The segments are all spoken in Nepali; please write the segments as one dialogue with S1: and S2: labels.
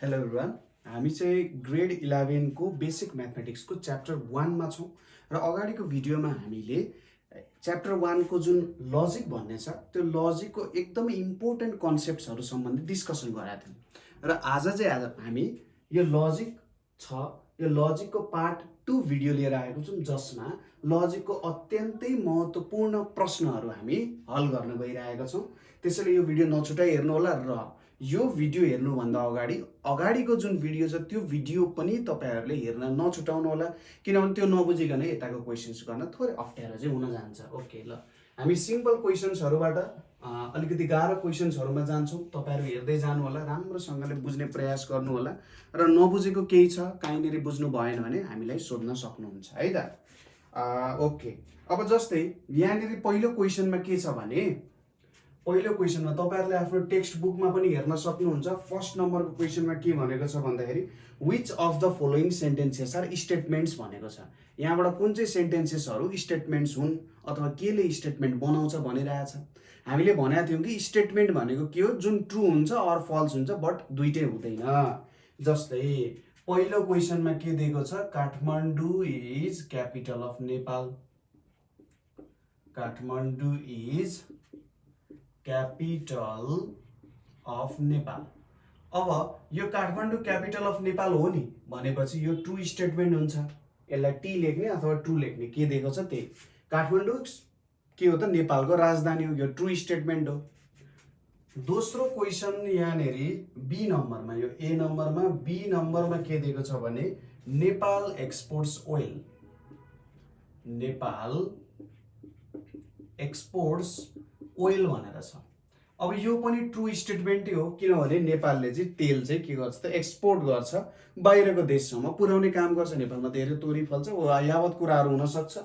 S1: हेलो एभ्रिवान, हामी चाहिँ ग्रेड 11 को बेसिक म्याथमेटिक्स को च्याप्टर 1 मा छौं र अगाडिको भिडियोमा हामीले च्याप्टर 1 को जुन लजिक भन्ने छ त्यो लजिक को एकदमै इम्पोर्टेन्ट कन्सेप्ट्सहरु सम्बन्धी डिस्कसन गराएको थियौं र आज हामी यो लजिक छ यो लजिक को पार्ट 2 भिडियो लिएर आएको छौं जसमा लजिक को अत्यन्तै महत्त्वपूर्ण प्रश्नहरु हामी हल गर्न गइरहेका छौं। त्यसैले यो भिडियो नछुटाई हेर्नु होला र यो भिडियो हेर्नु भन्दा अगाडिको जुन भिडियो छ त्यो भिडियो पनि तपाईहरुले हेर्न नछुटाउनु होला, किनभने त्यो नबुझिकन यताको क्वेशन्स गर्न थोरै अप्ठ्यारो चाहिँ हुन जान्छ। ओके ल, हामी सिम्पल क्वेशन्सहरुबाट अलिकति गाह्रो क्वेशन्सहरुमा जान्छौं। तपाईहरु हेर्दै जानु होला, राम्रोसँगले बुझ्ने प्रयास गर्नु होला र नबुझेको केही छ काहीँनेरि बुझ्नु भएन भने हामीलाई सोध्न सक्नुहुन्छ है त। ओके, अब जस्तै यहाँनेरि पहिलो क्वेशनमा के छ भने पहिलो क्वेशनमा तपाईहरुले आफ्नो टेक्स्ट बुकमा पनि हेर्न सक्नुहुन्छ। फर्स्ट नम्बरको क्वेशनमा के भनेको छ भन्दाखेरि which of the following sentences are statements भनेको छ। यहाँबाट कुन चाहिँ सेन्टेन्सेसहरु स्टेटमेन्ट्स हुन् अथवा केले स्टेटमेन्ट बनाउँछ भनिरहेछ। हामीले भनेका थियौं कि स्टेटमेन्ट भनेको के हो, जुन ट्रू हुन्छ अर फल्स हुन्छ बट दुईटै हुँदैन। जस्तै पहिलो क्वेशनमा के दिएको छ, Kathmandu is capital of Nepal. Kathmandu is capital of Nepal. अब यो काठमाडौँ क्यापिटल अफ नेपाल हो नि भनेपछि यो ट्रू स्टेटमेन्ट हुन्छ। यसलाई टी लेख्ने अथवा ट्रू लेख्ने, के दिएको छ त्यही। काठमाडौँ के हो त, नेपालको राजधानी हो, यो ट्रू स्टेटमेन्ट हो। दोस्रो क्वेशन यहाँनेरि बी नम्बरमा, यो ए नम्बरमा बी नम्बरमा के दिएको छ भने Nepal exports oil. Nepal exports oil भनेर छ। अब यो पनि ट्रू स्टेटमेन्टै हो, किनभने नेपालले चाहिँ तेल चाहिँ के गर्छ त, एक्सपोर्ट गर्छ, बाहिरको देशसम्म पुर्याउने काम गर्छ। नेपालमा धेरै तोरी फल्छ, यावत कुराहरु हुन सक्छ,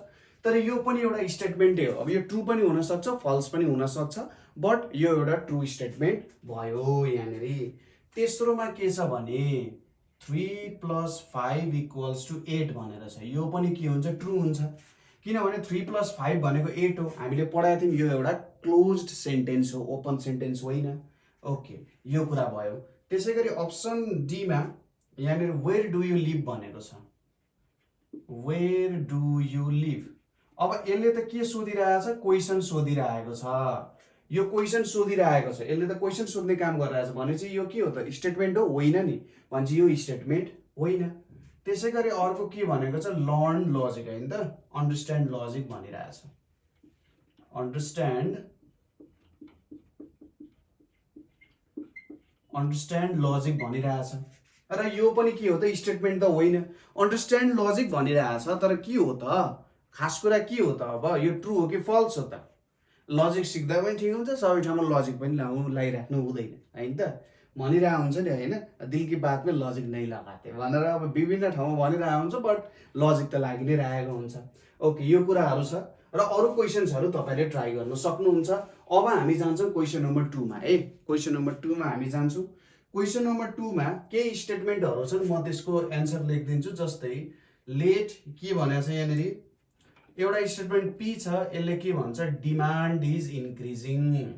S1: तर यो पनि एउटा स्टेटमेन्टै हो। अब यो ट्रू पनि हुन सक्छ, फल्स पनि हुन सक्छ, बट यो एउटा ट्रू स्टेटमेन्ट भयो यहाँनेरि। तेस्रोमा के छ भने 3 + 5 = 8 भनेर छ। यो पनि के हुन्छ, ट्रू हुन्छ, किनभने 3 + 5 भनेको 8 हो। हामीले पढाएको थियौं यो एउटा क्लोज्ड सेन्टेन्स हो, ओपन सेन्टेन्स होइन। ओके, यो कुरा भयो। त्यसैगरी अप्सन डी मा यहाँनेर वेयर डु यु लिभ भनेको छ। Where do you live. अब यसले त के सोधिरहेछ, क्वेशन सोधिरहेको छ। यो क्वेशन सोधिरहेको छ, यसले त क्वेशन सोध्ने काम गरिरहेछ भनेपछि यो के हो त, स्टेटमेन्ट हो होइन नि भनेपछि यो स्टेटमेन्ट होइन। त्यसैगरी अर्को के भनेको छ, लर्न लजिक हैन त, अन्डरस्ट्यान्ड लजिक भनिरहेछ। अन्डरस्ट्यान्ड लजिक भनिरहेछ र यो पनि के हो त, स्टेटमेन्ट त होइन। अन्डरस्ट्यान्ड लजिक भनिरहेछ तर के हो त, खास कुरा के हो त, अब यो ट्रू हो कि फल्स हो त। लजिक सिक्दा पनि ठिक हुन्छ, सबै ठाउँमा लजिक पनि लगाइराख्नु हुँदैन हैन त। भनिरहेको हुन्छ नि हैन, दिल की बात में लजिक नै लगाते भनेर अब विभिन्न ठाउँमा भनिरहेको हुन्छ, बट लजिक त लागि नै रहेको हुन्छ। ओके, यो कुराहरु छ र अरु क्वेशन्सहरु तपाईले ट्राई गर्न सक्नुहुन्छ। अब हामी जान्छौं क्वेशन नम्बर 2 मा है। क्वेशन नम्बर 2 मा हामी जान्छौं। क्वेशन नम्बर 2 मा के स्टेटमेन्टहरु छन् म त्यसको एन्सर लेखिदिन्छु। जस्तै लेट के भनेको छ यहाँनेरि, एउटा स्टेटमेन्ट पी छ, यसले के भन्छ, demand is increasing.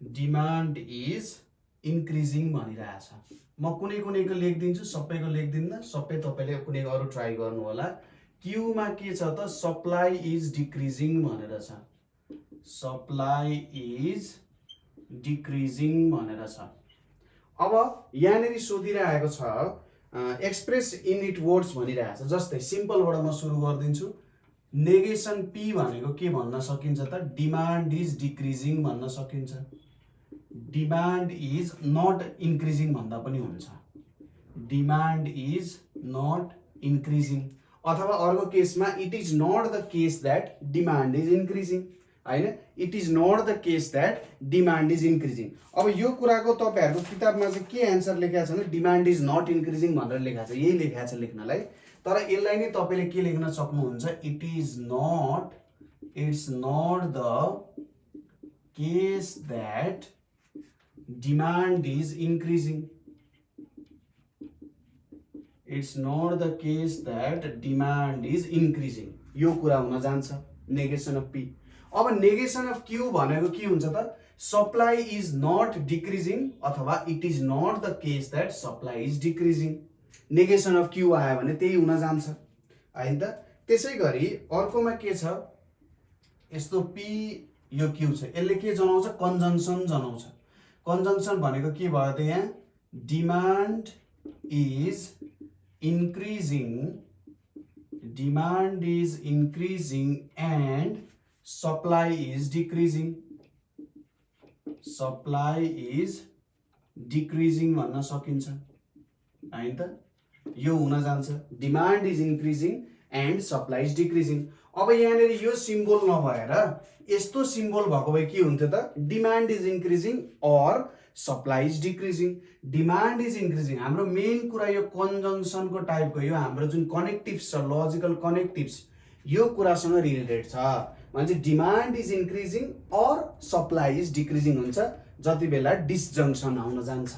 S1: Demand is increasing भनिरहेछ। म कुनैको लेखिदिन्छु, सबैको लेखिदिन्न, सबै तपाईले कुनै अरु ट्राई गर्नु होला। क्यू मा के छ त, सप्लाई इज डिक्रिजिङ भनेर छ। सप्लाई इज डिक्रिजिङ भनेर छ। अब यहाँनेरि सोधिरहेको छ एक्सप्रेस इन इट वर्ड्स भनिरहेछ। जस्तै सिम्पलबाट म सुरु गर्दिन्छु। नेगेसन पी भनेको के भन्न सकिन्छ त, डिमान्ड इज डिक्रिजिङ भन्न सकिन्छ। डिमान्ड इज नट इन्क्रिजिङ भन्दा पनि हुन्छ। डिमान्ड इज नट इन्क्रिजिङ, अथवा अर्को केसमा it is not the case that demand is increasing हैन, it is not the case that demand is increasing. अब यो कुराको तपाईहरुको किताबमा चाहिँ के एन्सर लेखेको छ भने डिमान्ड इज नट इन्क्रिजिङ भनेर लेखेको छ। यही लेखेको छ लेख्नलाई, तर यसलाई नै तपाईले के लेख्न सक्नुहुन्छ, it is not, it's not the case that demand is increasing. It's not the case that demand is increasing, यो कुरा हुन जान्छ नेगेसन अफ पी। अब नेगेसन अफ क्यू भनेको के हुन्छ त, सप्लाई इज नट डिक्रिजिङ अथवा it is not the case that supply is decreasing. Negation of Q आयो भने त्यही हुन जान्छ है त। त्यसै गरी अर्कोमा के छ, यस्तो पी यो क्यू छ, यसले के जनाउँछ, कन्जङ्सन जनाउँछ। कन्जङ्सन भनेको के भयो त, यहाँ demand is increasing, demand is increasing and supply is decreasing, supply is decreasing भन्न सकिन्छ है त। यो हुन जान्छ, demand is increasing and supply is decreasing. अब यहाँनिर यो सिम्बल नभएर यस्तो सिम्बल भएको भए के हुन्थ्यो त, demand is increasing or supply is decreasing. Demand is increasing, हाम्रो मेन कुरा यो कन्जङ्सनको टाइपको, यो हाम्रो जुन कनेक्टिभ्स छ, लजिकल कनेक्टिभ्स, यो कुरासँग रिलेटेड छ भने चाहिँ demand is increasing or supply is decreasing हुन्छ, जति बेला डिसजङ्सन आउन जान्छ।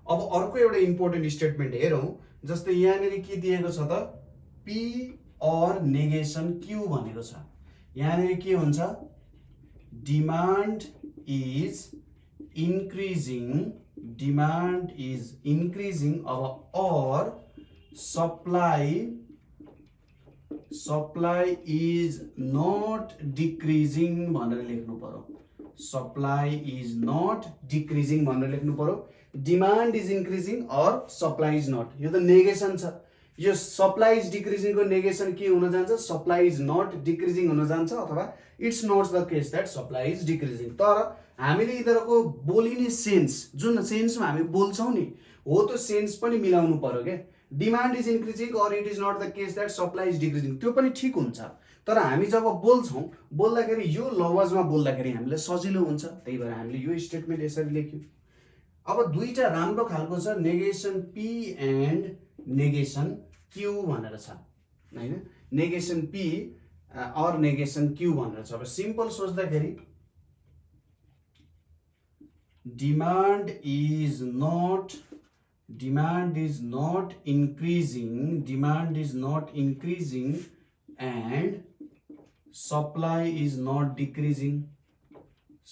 S1: अब अर्को एउटा इम्पोर्टेन्ट स्टेटमेन्ट हेरौँ, जस्तै यहाँनिर के दिएको छ त, पी अर नेगेसन क्यू भनेको छ। यहाँनिर के हुन्छ, demand is increasing, demand is increasing अब or supply is not decreasing भनेर लेख्नु पर्यो, सप्लाई इज नट डिक्रिजिङ भनेर लेख्नु पर्यो। Demand is increasing or supply is not, यो त नेगेसन छ, यो सप्लाई इज डिक्रिजिङको नेगेसन के हुन जान्छ, सप्लाई इज नट डिक्रिजिङ हुन जान्छ अथवा it's not the case that supply is decreasing. तर हामीले यिनीहरूको बोलिने सेन्स, जुन सेन्समा हामी बोल्छौँ नि हो त्यो सेन्स पनि मिलाउनु पर्यो क्या। Demand is increasing or it is not the case that supply is decreasing, त्यो पनि ठिक हुन्छ। तर हामी जब बोल्छौँ, बोल्दाखेरि यो लवजमा बोल्दाखेरि हामीलाई सजिलो हुन्छ, त्यही भएर हामीले यो स्टेटमेन्ट यसरी लेख्यौँ। अब दुईटा राम्रो खालको छ, negation P and negation Q भनेर छ होइन, negation P or negation Q भनेर छ। अब सिम्पल सोच्दाखेरि demand is not increasing, demand is not increasing and supply is not decreasing,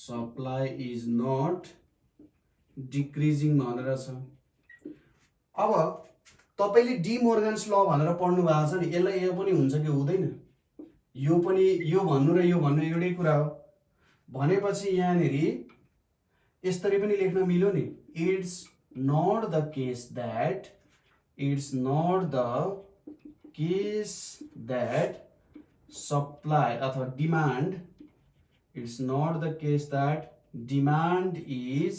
S1: supply is not decreasing भनेर छ। अब तपाईले डी मोर्गन्स ल भनेर पढ्नु भएको छ नि, यसलाई यो पनि हुन्छ कि हुँदैन, यो पनि यो भन्नु र यो भन्नु एउटै कुरा हो भनेपछि यहाँनिर यसरी पनि लेख्न मिल्यो नि, it's not the case that, it's not the case that supply अथवा demand, it's not the case that demand is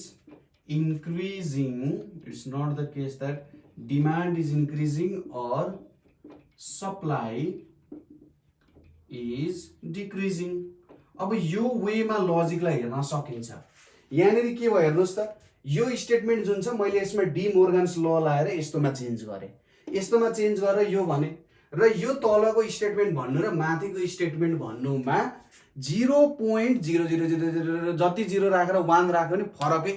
S1: increasing, it's not the case that demand is increasing or supply is decreasing। अब यो वेमा लजिकलाई हेर्न सकिन्छ। यहाँनिर के भयो हेर्नुहोस् त, यो स्टेटमेन्ट जुन छ मैले यसमा डी मोर्गन्स ल लाएर यस्तोमा चेन्ज गरेँ, यस्तोमा चेन्ज गरेर यो भने र यो तलको स्टेटमेन्ट भन्नु र माथिको स्टेटमेन्ट भन्नुमा 0.0000 जति 0 राखेर 1 राख्यो भने फरकै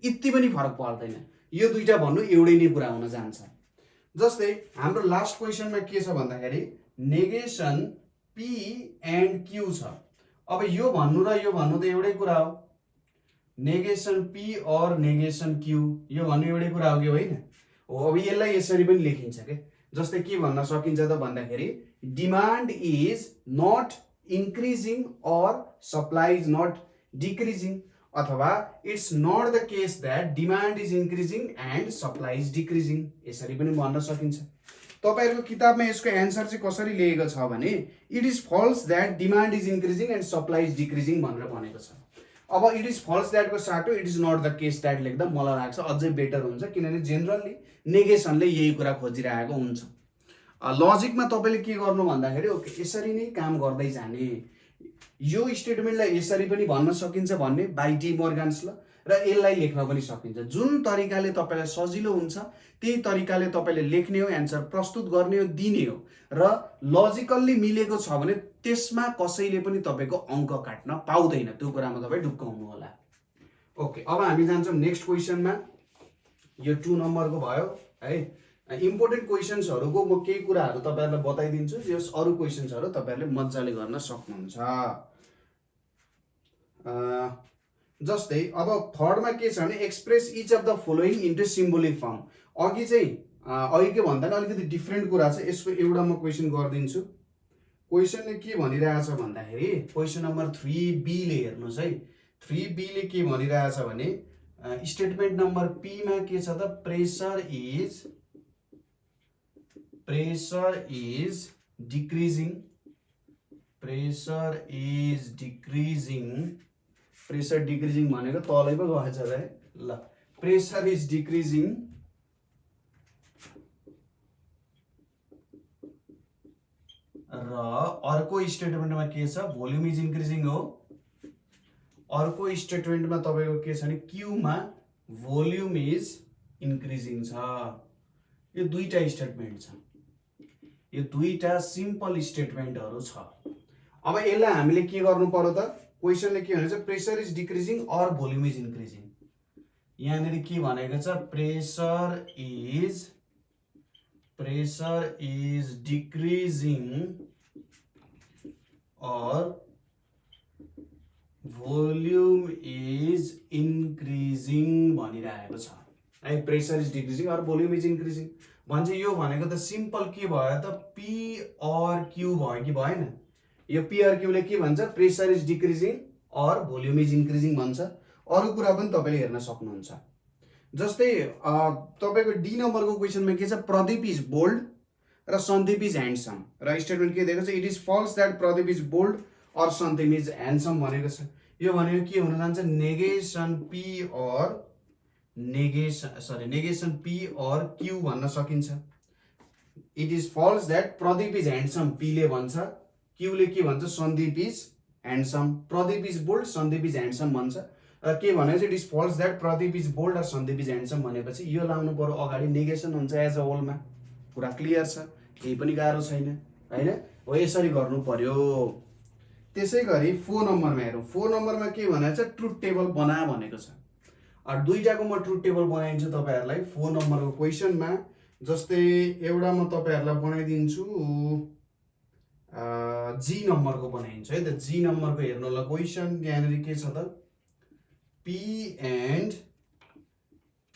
S1: यति पनि फरक पर्दैन, यो दुईटा भन्नु एउटै नै कुरा हुन जान्छ। जस्तै हाम्रो लास्ट क्वेसनमा के छ भन्दाखेरि नेगेसन पी एन्ड क्यू छ। अब यो भन्नु र यो भन्नु त एउटै कुरा हो, negation P or negation Q यो भन्नु एउटै कुरा हो कि होइन हो। अब यसलाई यसरी पनि लेखिन्छ के, जस्तै के भन्न सकिन्छ त भन्दाखेरि demand is not increasing or supply is not decreasing अथवा it's not the case that demand is increasing and supply is decreasing, यसरी पनि भन्न सकिन्छ। तपाईहरुको किताबमा यसको एन्सर चाहिँ कसरी लेखेको छ भने it is false that demand is increasing and supply is decreasing भनेर भनेको छ। अब इट इज फल्स द्याटको साटो it is not the case that लेख्दा मलाई लाग्छ अझै बेटर हुन्छ, किनभने जेनरली नेगेसनले यही कुरा खोजिरहेको हुन्छ। लजिकमा तपाईले के गर्नु भन्दाखेरि ओके यसरी नै काम गर्दै जाने, यो स्टेटमेन्टलाई यसरी पनि भन्न सकिन्छ भन्ने बाइ डी मोर्गन्स ल, र यसलाई लेख्न पनि सकिन्छ। जुन तरिकाले तपाईलाई सजिलो हुन्छ त्यही तरिकाले तपाईले लेख्ने हो, एन्सर प्रस्तुत गर्ने हो, दिने हो, र लजिकल्ली मिलेको छ भने त्यसमा कसैले पनि तपाईको अङ्क काट्न पाउँदैन, त्यो कुरामा तपाई ढुक्काउनु होला। ओके, अब हामी जान्छौँ नेक्स्ट क्वेसनमा। यो 2 नम्बरको भयो है। इम्पोर्टेन्ट क्वेसन्सहरुको म केही कुराहरु तपाईहरुलाई बताइदिन्छु, यस अरु क्वेसन्सहरु तपाईहरुले मज्जाले गर्न सक्नुहुन्छ। जस्तै अब थर्डमा के छ भने express each of the following into symbolic form. अघि चाहिँ अघिको भन्दा नि अलिकति डिफ्रेन्ट कुरा छ, यसको एउटा म क्वेसन गरिदिन्छु। क्वेसनले के भनिरहेछ भन्दाखेरि क्वेसन नम्बर 3B ले हेर्नुहोस् है। 3B ले के भनिरहेछ भने स्टेटमेन्ट नम्बर पी मा के छ त pressure is decreasing, pressure decreasing भनेको तलै पो गएछ र ल। प्रेसर इज डिक्रिजिङ र अर्को स्टेटमेन्टमा के छ भोल्युम इज इन्क्रिजिङ हो। अर्को स्टेटमेन्टमा तपाईको के छ भने क्यूमा भोल्युम इज इन्क्रिजिङ छ। यो दुईटा स्टेटमेन्ट छ, यो दुईटा सिम्पल स्टेटमेन्टहरु छ। अब यसलाई हामीले के गर्नु पर्यो त, क्वेसनले के भनेको छ pressure is decreasing or volume is increasing. यहाँनेरि के भनेको छ प्रेसर इज डिक्रिजिङ और भोल्युम इज इन्क्रिजिङ भनिरहेको छ है। प्रेसर इज डिक्रिजिङ और भोल्युम इज इन्क्रिजिङ भन्छ। यो भनेको त सिम्पल के भयो त पी और क्यू भयो कि भएन। यो पी और क्यूले के भन्छ प्रेसर इज डिक्रिजिङ और भोल्युम इज इन्क्रिजिङ भन्छ। अरु कुरा पनि तपाईले हेर्न सक्नुहुन्छ। जस्तै तपाईको डी नम्बरको क्वेसनमा के छ प्रदीप इज बोल्ड र सन्दीप इज ह्यान्डसम र स्टेटमेन्ट के दिएको छ it is false that Pradeep is bold और सन्दीप इज ह्यान्डसम भनेको छ। यो भनेको के हुन जान्छ नेगेसन पी और क्यू भन्न सकिन्छ। It is false that Pradeep is handsome P ले भन्छ, क्यूले के भन्छ Sandeep is handsome. Pradeep is bold Sandeep is handsome भन्छ र के भनेको it is false that Pradeep is bold और सन्दीप इज ह्यान्डसम भनेपछि यो लाउनु पर्यो अगाडि नेगेसन हुन्छ एज अ होलमा। कुरा क्लियर छ, केही पनि गाह्रो छैन हैन। हो यसरी गर्नु पर्यो। त्यसैगरी 4 नम्बरमा हेरौँ। 4 नम्बरमा के भनेको छ ट्रुथ टेबल बना भनेको छ। दुईटाको म ट्रुथ टेबल बनाइदिन्छु तपाईहरुलाई 4 नम्बरको क्वेसनमा। जस्तै एउटा म तपाईहरुलाई बनाइदिन्छु जी नम्बरको बनाइदिन्छु है त। जी नम्बरको हेर्नु ल क्वेसन यहाँनेरि के छ त P and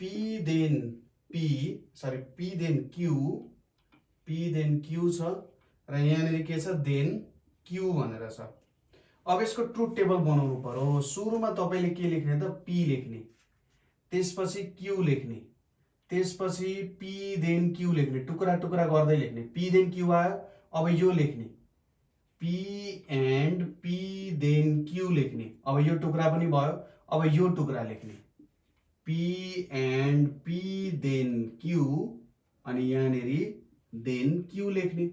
S1: P then Q छ र यहाँनेरि के छ then Q भनेर छ। अब यसको ट्रुथ टेबल बनाउनु पर्यो। सुरुमा तपाईले के लेख्ने त P लेख्ने, त्यसपछि Q लेख्ने, त्यसपछि P then Q लेख्ने, टुक्रा टुक्रा गर्दै लेख्ने। P then Q आयो, अब यो लेख्ने P and P then Q लेख्ने। अब यो टुक्रा पनि भयो, अब यो टुक्रा लेख्ने P and P then Q अनि यहाँनेरि then Q लेख्ने।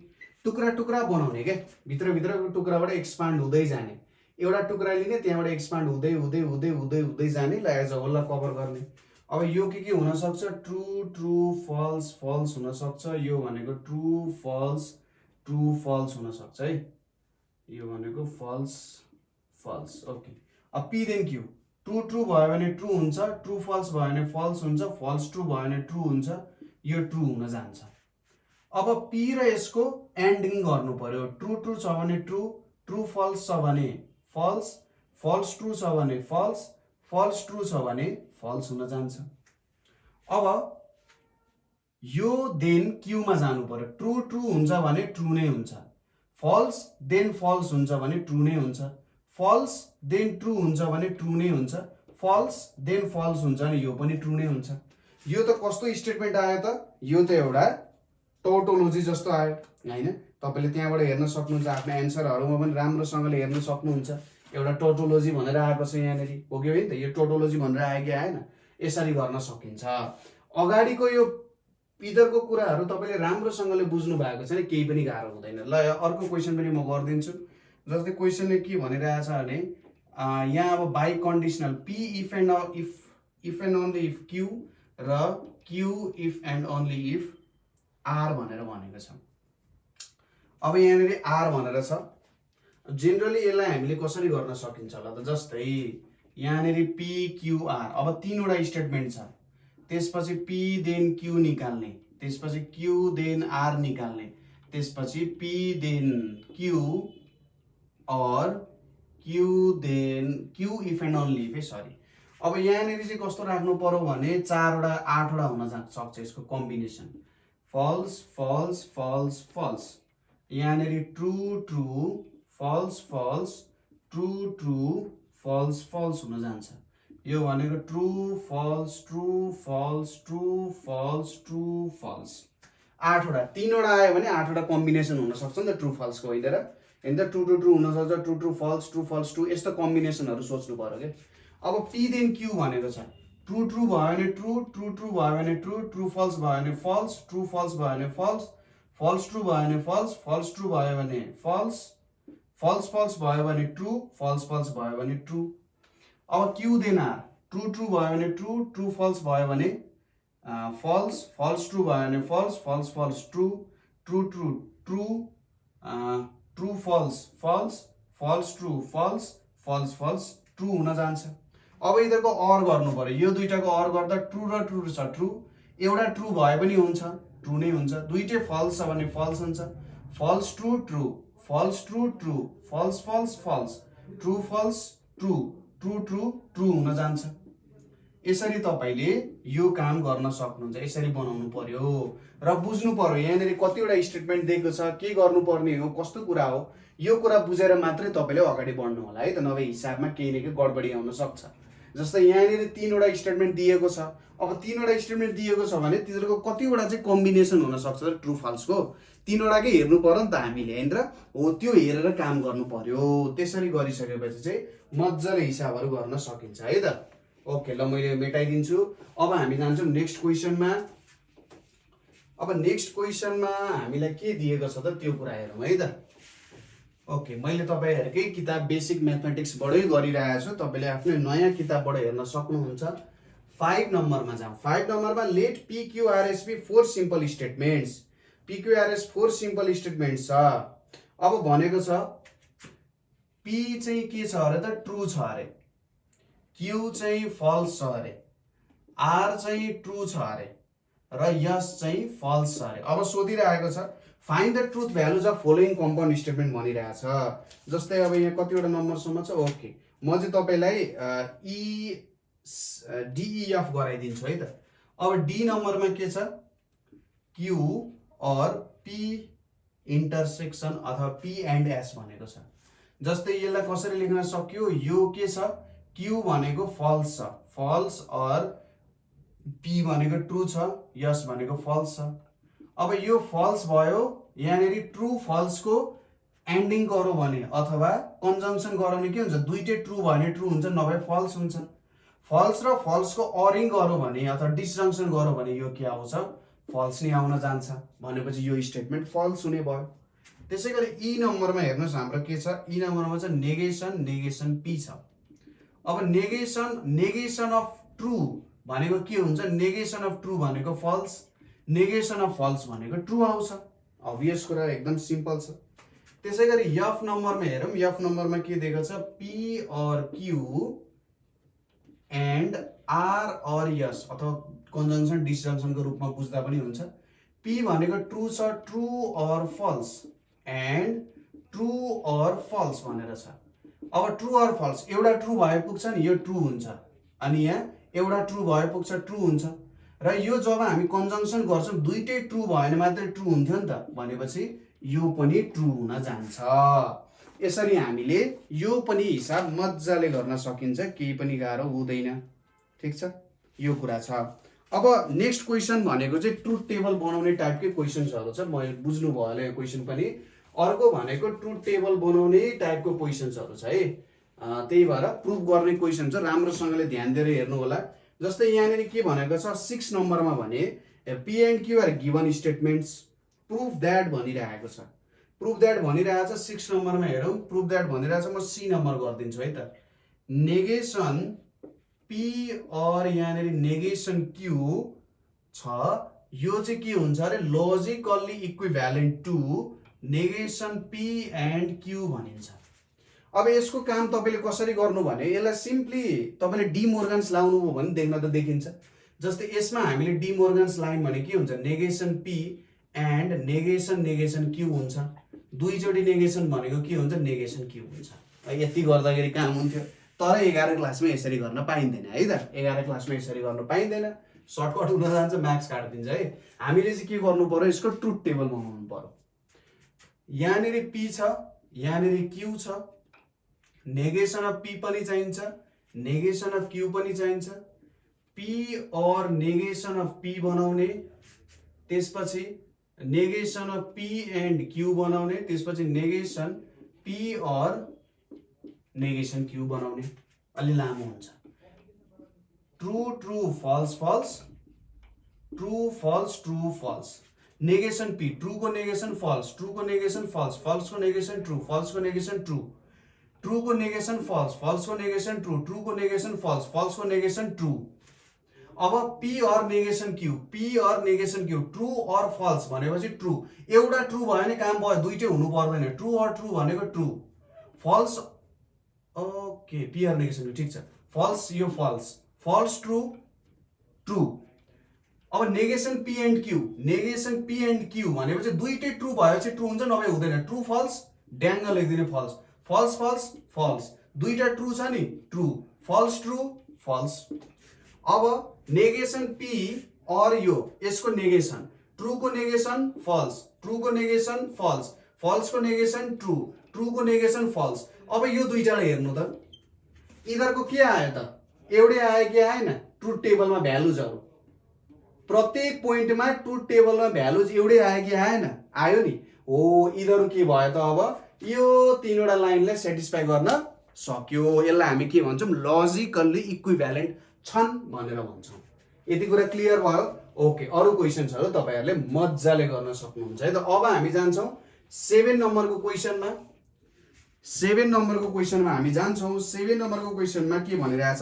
S1: टुक्रा टुक्रा बनाउने के भित्र भित्रको टुक्राबाट एक्सपान्ड हुँदै जाने। एउटा टुक्रा लिने त्यहाँबाट एक्सपान्ड हुँदै हुँदै हुँदै हुँदै हुँदै जाने ल एज अ होललाई कभर गर्ने। अब यो के हुन सक्छ ट्रु ट्रु फल्स फल्स हुन सक्छ। यो भनेको ट्रु फल्स हुन सक्छ है। यो भनेको फल्स फल्स। ओके अब P then Q true true भयो भने ट्रु हुन्छ, ट्रु फल्स भयो भने फल्स हुन्छ, फल्स ट्रु भयो भने ट्रु हुन्छ। यो ट्रु हुन जान्छ। अब P र यसको एन्डिङ गर्नु पर्यो। ट्रु ट्रु छ भने ट्रु, ट्रु फल्स छ भने फल्स, फल्स ट्रु छ भने फल्स, फल्स ट्रु छ भने फल्स हुन जान्छ। अब यो देन Q मा जानु पर्यो। ट्रु ट्रु हुन्छ भने ट्रु नै हुन्छ, फल्स देन फल्स हुन्छ भने ट्रु नै हुन्छ, फल्स देन ट्रु हुन्छ भने ट्रु नै हुन्छ, फल्स देन फल्स हुन्छ भने यो पनि ट्रु नै हुन्छ। यो त कस्तो स्टेटमेन्ट आयो त, यो त एउटा टोटोलोजी जस्तो आयो हैन। तपाईले त्यहाँबाट हेर्न सक्नुहुन्छ, आफ्नो एन्सरहरुमा पनि राम्रोसँगले हेर्न सक्नुहुन्छ। एउटा टोटोलोजी भनेर आएको छ यहाँनेरि, हो कि होइन त। यो टोटोलोजी भनेर आयो कि आएन, यसरी गर्न सकिन्छ। अगाडिको यो इदरको कुराहरु तपाईले राम्रोसँगले बुझ्नु भएको छैन, केही पनि गाह्रो हुँदैन। ल अर्को क्वेशन पनि म गर्दिन्छु। जस्तै क्वेशनले के भनिरहेछ भने यहाँ अब biconditional P if and only if Q र Q if and only if R भनेर भनेको छ। अब यहाँनेरि R भनेर छ। जेनरली यसलाई हामीले कसरी गर्न सकिन्छ होला त, जस्तै यहाँनेरि P Q R। अब तीनवटा स्टेटमेन्ट छ, त्यसपछि P देन Q निकाल्ने, त्यसपछि Q देन R निकाल्ने, त्यसपछि P देन Q और Q then Q if and only if sorry अब यहाँनिर चाहिँ कस्तो राख्नु पर्यो भने 4 वटा 8 वटा हुन सक्छ यसको combination. False false false false, यहाँनिर true true false false true true false false हुन जान्छ। यो भनेको true false true false true false true false 8 वटा, 3 वटा आयो भने 8 वटा कम्बिनेसन हुन सक्छ नि त ट्रु फल्सको, होइन र? होइन त, ट्रु ट्रु ट्रु हुन सक्छ, ट्रु ट्रु फल्स ट्रु, यस्तो कम्बिनेसनहरू सोच्नु पर्यो के। अब पी देन क्यू भनेको छ, ट्रु ट्रु भयो भने ट्रु, ट्रु ट्रु भयो भने ट्रु, ट्रु फल्स भयो भने फल्स, ट्रु फल्स भयो भने फल्स, फल्स ट्रु भयो भने फल्स, फल्स ट्रु भयो भने फल्स, फल्स फल्स भयो भने ट्रु, फल्स फल्स भयो भने ट्रु। अब Q then R, true true भयो भने ट्रु, ट्रु फल्स भयो भने फल्स, फल्स ट्रु भयो भने false, false false true, true true true, true false false, false true false, false false true हुन जान्छ। अब यिनीहरूको अर गर्नु पर्यो, यो दुईटाको अर गर्दा ट्रु र ट्रु छ, ट्रु, एउटा ट्रु भए पनि हुन्छ, ट्रु नै हुन्छ। दुईटै फल्स छ भने फल्स हुन्छ, false true true, false true true, false false false, true false true, true true true हुन जान्छ। यसरी तपाईले यो काम गर्न सक्नुहुन्छ, यसरी बनाउनु पर्यो र बुझ्नु पर्यो यहाँनिर कतिवटा स्टेटमेन्ट दिएको छ, के गर्नुपर्ने हो, कस्तो कुरा हो, यो कुरा बुझेर मात्रै तपाईले अगाडि बढ्नु होला है त, नभए हिसाबमा केही न केही गडबडी आउन सक्छ। जस्तै यहाँनिर 3 वटा स्टेटमेन्ट दिएको छ, अब 3 वटा स्टेटमेन्ट दिएको छ भने तिनीहरूको कतिवटा चाहिँ कम्बिनेसन हुन सक्छ ट्रु फल्सको, 3 वटाकै हेर्नु पर्यो नि त हामीले, हैन र? हो, त्यो हेरेर काम गर्नु पर्यो। त्यसरी गरिसकेपछि चाहिँ मज्जाले हिसाबहरू गर्न सकिन्छ है त। ओके, ल मैले मेटाइदिन्छु। अब हामी जान्छौँ नेक्स्ट क्वेसनमा। अब नेक्स्ट क्वेसनमा हामीलाई के दिएको छ त त्यो कुरा हेरौँ है त। ओके, मैले तपाईहरुकै किताब बेसिक म्याथमेटिक्सबाटै गरिरहेको छु, तपाईले आफ्नो नयाँ किताबबाट हेर्न सक्नुहुन्छ। 5 नम्बरमा जाउँ। 5 नम्बरमा let PQRS be 4 simple statements. PQRS 4 simple statements छ। अब भनेको छ P चाहिँ के छ अरे त, ट्रु छ अरे, Q चाहिँ फल्स छ अरे, R चाहिँ ट्रु छ अरे र S चाहिँ फल्स छ अरे। अब सोधिरहेको छ find the truth values of following compound statement भनिरहेछ। जस्तै अब यहाँ कतिवटा नम्बरसम्म छ। ओके, म चाहिँ तपाईलाई DEF गराइदिन्छु है त। अब डी नम्बरमा के छ, Q और P इन्टरसेक्सन अथवा P एन्ड S भनेको छ। जस्तै यसलाई कसरी लेख्न सक्यो, यो के छ, Q भनेको फल्स छ, फल्स और P भनेको ट्रु छ, S भनेको फल्स छ। अब यो फल्स भयो, यहाँनिर ट्रु फल्सको एन्डिङ गरौँ भने अथवा कन्जङ्सन गरौँ भने के हुन्छ, दुईटै ट्रु भयो भने ट्रु हुन्छ, नभए फल्स हुन्छ। फल्स र फल्सको अरिङ गरौँ भने अथवा डिस्जङ्सन गरौँ भने यो के आउँछ, फल्स नै आउन जान्छ। भनेपछि यो स्टेटमेन्ट फल्स हुने भयो। त्यसै गरी ई नम्बरमा हेर्नुहोस् हाम्रो के छ, ई नम्बरमा चाहिँ नेगेसन नेगेसन P छ। अब नेगेसन अफ ट्रु भनेको के हुन्छ, नेगेसन अफ ट्रु भनेको फल्स, नेगेसन अफ फल्स भनेको ट्रु आउँछ। अभियस कुरा, एकदम सिम्पल छ। त्यसै गरी एफ नम्बरमा हेरौँ। एफ नम्बरमा के दिएको छ, P और Q एन्ड R और S अथवा कन्जङ्सन डिस्जङ्सनको रूपमा बुझ्दा पनि हुन्छ। P भनेको ट्रु छ, ट्रु और फल्स एन्ड ट्रु और फल्स भनेर छ। अब ट्रु और फल्स, एउटा ट्रु भए पुग्छ नि, यो ट्रु हुन्छ, अनि यहाँ एउटा ट्रु भए पुग्छ, ट्रु हुन्छ। र यो जब हामी कन्जङ्सन गर्छौँ दुईटै ट्रु भयो भने मात्रै ट्रु हुन्थ्यो नि त, भनेपछि यो पनि ट्रु हुन जान्छ। यसरी हामीले यो पनि हिसाब मजाले गर्न सकिन्छ, केही पनि गाह्रो हुँदैन। ठिक छ, यो कुरा छ। अब नेक्स्ट क्वेसन भनेको चाहिँ ट्रुथ टेबल बनाउने टाइपकै क्वेसन्सहरू छ। म बुझ्नु भयो होला यो क्वेसन पनि। अर्को भनेको ट्रुथ टेबल बनाउने टाइपको क्वेसन्सहरू छ है, त्यही भएर प्रुफ गर्ने क्वेसन छ, राम्रोसँगले ध्यान दिएर हेर्नु होला। जस्तै यहाँनिर के भनेको छ 6 नम्बरमा भने P and Q are given statements, proof that भनिरहेको छ। प्रुफ दैट भनिरहेको छ 6 नम्बरमा हेरौँ। प्रुफ दैट भनिरहेको छ, म C नम्बर गरिदिन्छु है त। नेगेसन P और यहाँनिर नेगेसन Q छ, यो चाहिँ के हुन्छ अरे, logically equivalent to negation P and Q भनिन्छ। अब यसको काम तपाईले कसरी गर्नु भने, यसलाई सिम्पली तपाईले डी मोर्गन्स लाउनु हो भने देख्न त देखिन्छ। जस्तै यसमा हामीले डी मोर्गन्स लाइन भने के हुन्छ, negation P and negation Q हुन्छ। दुईचोटि नेगेसन भनेको के हुन्छ, नेगेसन Q हुन्छ। यति गर्दाखेरि काम हुन्थ्यो। तर 11 क्लासमा यसरी गर्न पाइँदैन है त। 11 क्लासमा यसरी गर्न पाइँदैन। सर्टकट हुन जान्छ, मार्क्स काटिदिन्छ है। हामीले चाहिँ के गर्नु पर्यो, यसको ट्रुथ टेबल बनाउनु पर्यो। यहाँनिर पी छ, यहाँनिर क्यू छ, नेगेसन अफ पी पनि चाहिन्छ, नेगेसन अफ क्यू पनि चाहिन्छ। P or negation of p बनाउने, त्यसपछि negation of p and q बनाउने, त्यसपछि negation P or negation q बनाउने। अलि लामो हुन्छ। True true false false, true false true false. Negation p, true को नेगेसन फल्स, ट्रू को नेगेसन फल्स, फल्स को नेगेसन ट्रू, फल्स को नेगेसन ट्रू, ट्रू को नेगेसन फल्स, फल्स को नेगेसन ट्रू, ट्रू को नेगेसन फल्स, फल्स को नेगेसन ट्रू। अब p or negation q, p or negation Q, true और फल्स भनेपछि ट्रू। एउटा ट्रू भयो भने काम भयो, दुईटै हुनु पर्दैन। ट्रू और ट्रू भनेको true, false okay, P or negation Q ठीक छ। फल्स यो फल्स, फल्स ट्रू ट्रू। अब negation P and Q, negation P and Q भनेपछि दुईटै ट्रू भएपछि ट्रू हुन्छ, नभए हुँदैन। ट्रू फल्स ड्याङ्ग लेखिदिने फल्स, फल्स फल्स फल्स। दुईटा ट्रू छ नि, ट्रू, फल्स ट्रू फल्स। अब नेगेसन पी और यो यसको नेगेसन, ट्रू को नेगेसन फल्स, ट्रू को नेगेसन फल्स, फल्स को नेगेसन ट्रू, ट्रू को नेगेसन फल्स। अब यो दुईटालाई हेर्नु त, यिनीहरूको के आयो त, एउटै आयो कि आएन? ट्रुथ टेबलमा भ्यालुजहरू प्रत्येक पोइन्टमा ट्रुथ टेबलमा भ्यालुज एउटै आयो कि आएन? आयो नि। हो, यिनीहरू के भयो त, अब यो तीनवटा लाइनलाई सेटिस्फाई गर्न सक्यो। यसलाई हामी के भन्छौँ, लजिकल्ली इक्विभ्यालेन्ट छन् भनेर भन्छौँ। यति कुरा क्लियर भयो? ओके, अरू क्वेसन्सहरू तपाईँहरूले मजाले गर्न सक्नुहुन्छ है त। अब हामी जान्छौँ 7 नम्बरको क्वेसनमा। 7 नम्बरको क्वेसनमा हामी जान्छौँ। 7 नम्बरको क्वेसनमा के भनिरहेछ,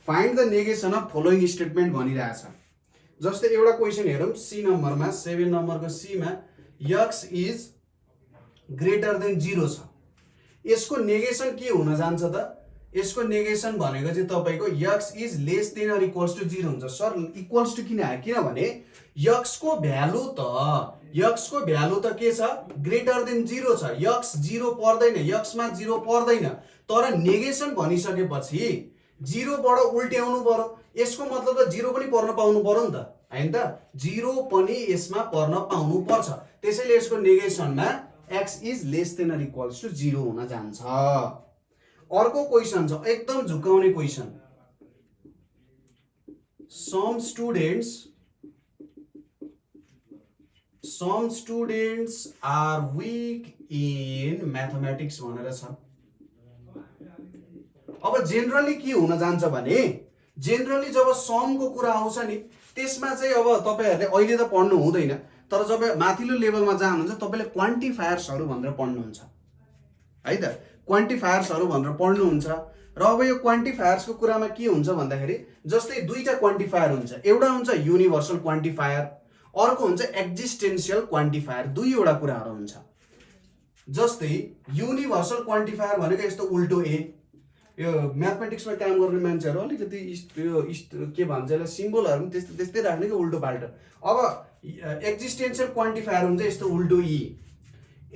S1: find the negation of following statement भनिरहेछ। जस्तै एउटा क्वेसन हेरौँ, सी नम्बरमा, 7 नम्बरको सीमा यक्स इज ग्रेटर देन 0 छ। यसको नेगेसन के हुन जान्छ त? यसको नेगेसन भनेको चाहिँ तपाईँको x is less than or equals to 0 हुन्छ। सर इक्वल्स टु किन आयो? किनभने यक्सको भ्यालु त के छ, ग्रेटर देन 0 छ। यक्स 0 पर्दैन, यक्समा 0 पर्दैन, तर नेगेसन भनिसकेपछि 0 बाट उल्ट्याउनु पर्यो। यसको मतलब त 0 पनि पर्न पाउनु पर्यो नि त, हैन त? 0 पनि यसमा पर्न पाउनु पर्छ। त्यसैले यसको नेगेसनमा x is less than or equals to 0 हुन जान्छ। अर्को क्वेसन छ, एकदम झुकाउने question. Some students are weak in mathematics भनेर छ। अब जेनरली के हुन जान्छ भने, जेनरली जब समको कुरा आउँछ नि, त्यसमा चाहिँ अब तपाईहरुले अहिले त पढ्नु हुँदैन, तर जब माथिल्लो लेभलमा जानुहुन्छ तपाईले क्वान्टिफायर्सहरु भनेर पढ्नुहुन्छ है त। क्वान्टिफायर्सहरु भनेर पढ्नुहुन्छ र अब यो क्वान्टिफायर्सको कुरामा के हुन्छ भन्दाखेरि, जस्तै दुईटा क्वान्टिफायर हुन्छ। एउटा हुन्छ युनिभर्सल क्वान्टिफायर, अर्को हुन्छ एक्जिस्टेन्शियल क्वान्टिफायर। दुईवटा कुराहरु हुन्छ। जस्तै युनिभर्सल क्वान्टिफायर भनेको यस्तो उल्टो ए, यो म्याथमेटिक्समा काम गर्ने मान्छेहरु अलिकति यो के भन्छ यसलाई, सिम्बलहरु पनि त्यस्तै त्यस्तै राख्ने के उल्टो पाल्टो। अब एक्जिस्टेन्शियल क्वान्टिफायर हुन्छ यस्तो उल्टो ई,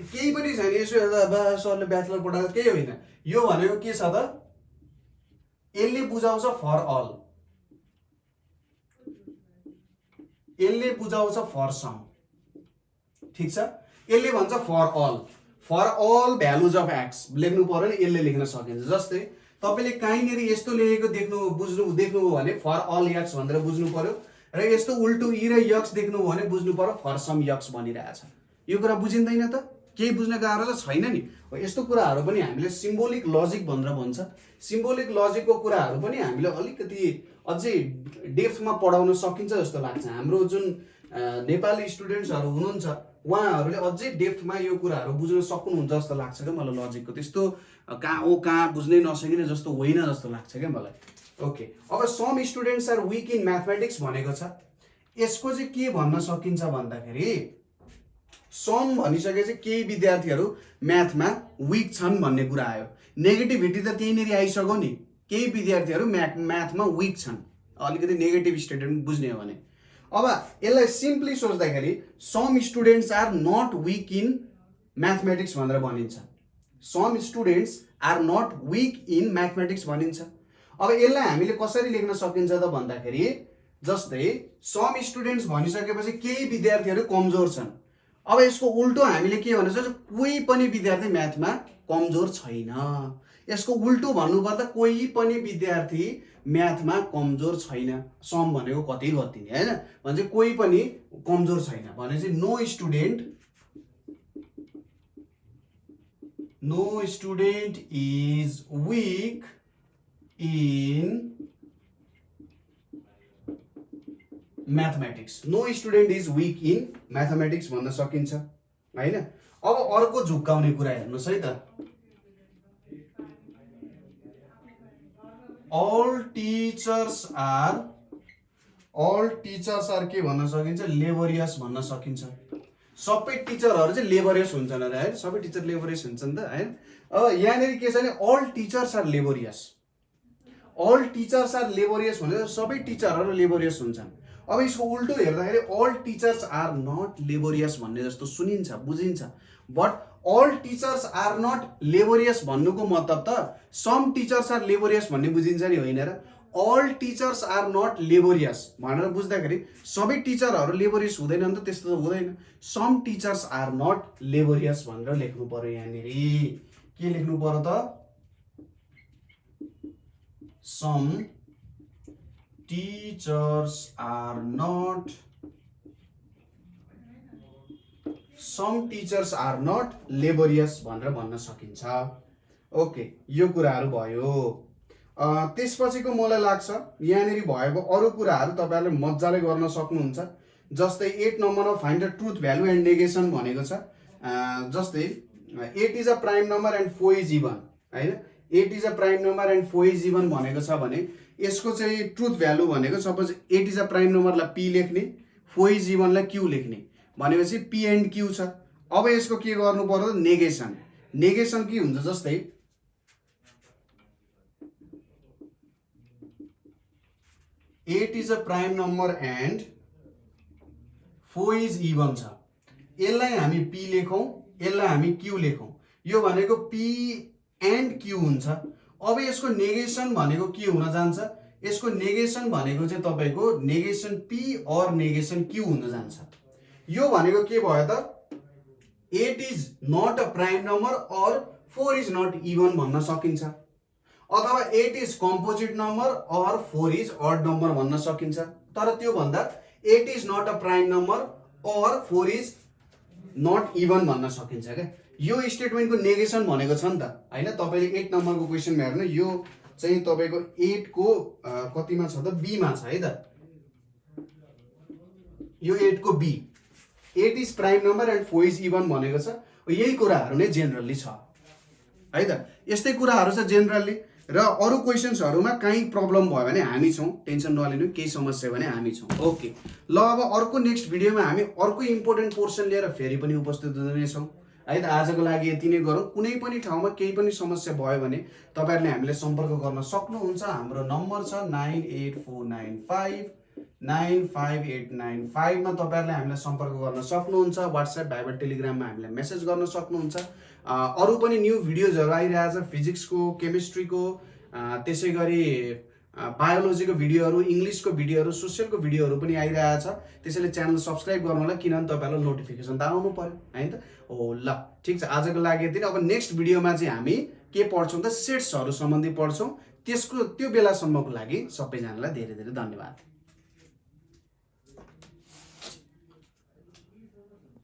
S1: केही पनि छैन। यसो हेर्दा बा सरले ब्याचलर पढाएको केही होइन। यो भनेको के छ त, यसले बुझाउँछ फर अल, यसले बुझाउँछ फर सम, ठीक छ। यसले भन्छ for all values of x लेख्नु पर्यो नि, यसले लेख्न सकिन्छ। जस्तै तपाईले कहीँनेर यस्तो लेखेको देख्नुभयो भने फर अल एक्स भनेर बुझ्नु पर्यो, र यस्तो उल्टो ई र यक्स देख्नुभयो भने बुझ्नु पर्यो फर सम यक्स भनिरहेछ। यो कुरा बुझिँदैन त? केही बुझ्न गाह्रो त छैन नि। यस्तो कुराहरु पनि हामीले सिम्बोलिक लजिक भनेर भन्छ। सिम्बोलिक लजिकको कुराहरु पनि हामीले अलिकति अझै डेप्थमा पढाउन सकिन्छ जस्तो लाग्छ। हाम्रो जुन नेपाली स्टुडेन्ट्सहरु हुनुहुन्छ उहाँहरुले अझै डेप्थमा यो कुराहरु बुझ्न सक्नुहुन्छ जस्तो लाग्छ के मलाई। लजिकको त्यस्तो कहाँ बुझ्नै नसकिने जस्तो होइन जस्तो लाग्छ के मलाई। ओके, अब some students are weak in mathematics भनेको छ। यसको चाहिँ के भन्न सकिन्छ भन्दाखेरि, सम भनिसकेपछि केही विद्यार्थीहरु म्याथमा वीक छन् भन्ने कुरा आयो। नेगेटिभिटी त त्यहीँनेरि आइसक्यो नि, केही विद्यार्थीहरु म्याथमा वीक छन्। अलिकति नेगेटिभ स्टेटमेन्ट बुझ्ने हो भने। अब यसलाई सिम्पली सोच्दाखेरि some students are not weak in mathematics भनेर भनिन्छ। Some students are not weak in mathematics भनिन्छ। अब यसलाई हामीले कसरी लेख्न सकिन्छ त भन्दाखेरि जस्तै सम स्टुडेन्ट्स भनिसकेपछि केही विद्यार्थीहरू कमजोर छन्। अब यसको उल्टो हामीले के भन्न सक्छौँ, कोही पनि विद्यार्थी म्याथमा कमजोर छैन। यसको उल्टो भन्नुपर्दा कोही पनि विद्यार्थी म्याथमा कमजोर छैन। सम भनेको कति कति नि हैन, भने कोही पनि कमजोर छैन भने चाहिँ no student is weak in mathematics. No student is weak in mathematics भन्न सकिन्छ हैन। अब अर्को झुक्काउने कुरा हेर्नुहोस् है त, all teachers are के भन्न सकिन्छ, लेबोरियस भन्न सकिन्छ। सबै टिचरहरू चाहिँ लेबोरियस हुन्छन् अरे है, सबै टिचर लेबोरियस हुन्छन् त हैन। अब यहाँनिर के छ भने all teachers are laborious, all teachers are laborious भनेर सबै टिचरहरू लेबोरियस हुन्छन्। अब यसको उल्टो हेर्दाखेरि all teachers are not laborious भन्ने जस्तो सुनिन्छ बुझिन्छ, but all teachers are not laborious भन्नुको मतलब त some teachers are laborious भन्ने बुझिन्छ नि होइन र। all teachers are not laborious भनेर बुझ्दाखेरि सबै टिचरहरू लेबोरियस हुँदैन नि त, त्यस्तो त हुँदैन। some teachers are not laborious भनेर लेख्नु पर्यो। यहाँनिर के लेख्नु पर्यो त, some teachers are not laborious भनेर भन्न सकिन्छ। ओके, यो कुराहरू भयो। त्यसपछिको मलाई लाग्छ यहाँनिर भएको अरू कुराहरू तपाईहरुले मज्जाले गर्न सक्नुहुन्छ। जस्तै 8 नम्बरमा find the truth value and negation भनेको छ। जस्तै 8 is a prime number and 4 is even हैन, 8 is a prime number and 4 is even भनेको छ भने यसको चाहिँ ट्रुथ भ्यालु भनेको सपोज 8 इज अ प्राइम नम्बरलाई p लेख्ने, 4 इज इभनलाई q लेख्ने भनेपछि p एन्ड q छ। अब यसको के गर्नु पर्यो, नेगेसन। नेगेसन के हुन्छ, जस्तै 8 is a prime number and 4 is even छ, यसलाई हामी p लेखौं, यसलाई हामी q लेखौं, यो भनेको p एन्ड q हुन्छ। अब यसको नेगेसन भनेको के हुन जान्छ, यसको नेगेसन भनेको चाहिँ तपाईको negation p or negation q हुन जान्छ। यो भनेको के भयो त, 8 is not a prime number or 4 is not even भन्न सकिन्छ, अथवा 8 is composite number or 4 is odd number भन्न सकिन्छ। तर त्यो भन्दा 8 is not a prime number or 4 is not even भन्न सकिन्छ क्या। यो स्टेटमेन्टको नेगेसन भनेको छ नि त हैन। तपाईले 8 नम्बरको क्वेशनमा हेर्नु, यो चाहिँ तपाईको 8 को कतिमा छ त, b मा छ है त, यो 8 को b, 8 is prime number and 4 is even भनेको छ। यही कुराहरु नै जेनरली छ है त, यस्तै कुराहरु छ जेनरली। र अरु क्वेशन्सहरुमा कहीं प्रब्लम भयो भने हामी छौं, टेन्सन नलिनु, केही समस्या भने हामी छौं। ओके, ल अब अर्को नेक्स्ट भिडियोमा हामी अर्को इम्पोर्टेन्ट पोर्सन लिएर फेरि पनि उपस्थित हुनेछौं है त। आजको लागि यति नै गरौँ। कुनै पनि ठाउँमा केही पनि समस्या भयो भने तपाईहरुले हामीलाई सम्पर्क गर्न सक्नुहुन्छ। हाम्रो नम्बर छ 9849595895 मा तपाईहरुले हामीलाई सम्पर्क गर्न सक्नुहुन्छ। व्हाट्सएप, भाइबर, टेलिग्राममा हामीलाई मेसेज गर्न सक्नुहुन्छ। अरु पनि न्यू भिडियोजहरु आइरहेछ, फिजिक्सको, केमिस्ट्रीको, त्यसैगरी बायोलोजीको भिडियोहरु, इंग्लिशको भिडियोहरु, सोशलको भिडियोहरु पनि आइरहेछ। त्यसैले च्यानल सब्स्क्राइब गर्नु होला, किनभने तपाईहरुलाई नोटिफिकेसन त आउनु पर्यो हैन त। हो ल, ठीक छ, आजको लागि यति नै। अब नेक्स्ट भिडियोमा चाहिँ हामी के पढ्छौं त, सेट्सहरु सम्बन्धी पढ्छौं। त्यसको त्यो बेलासम्मको लागि सबैजनालाई धेरै धेरै धन्यवाद।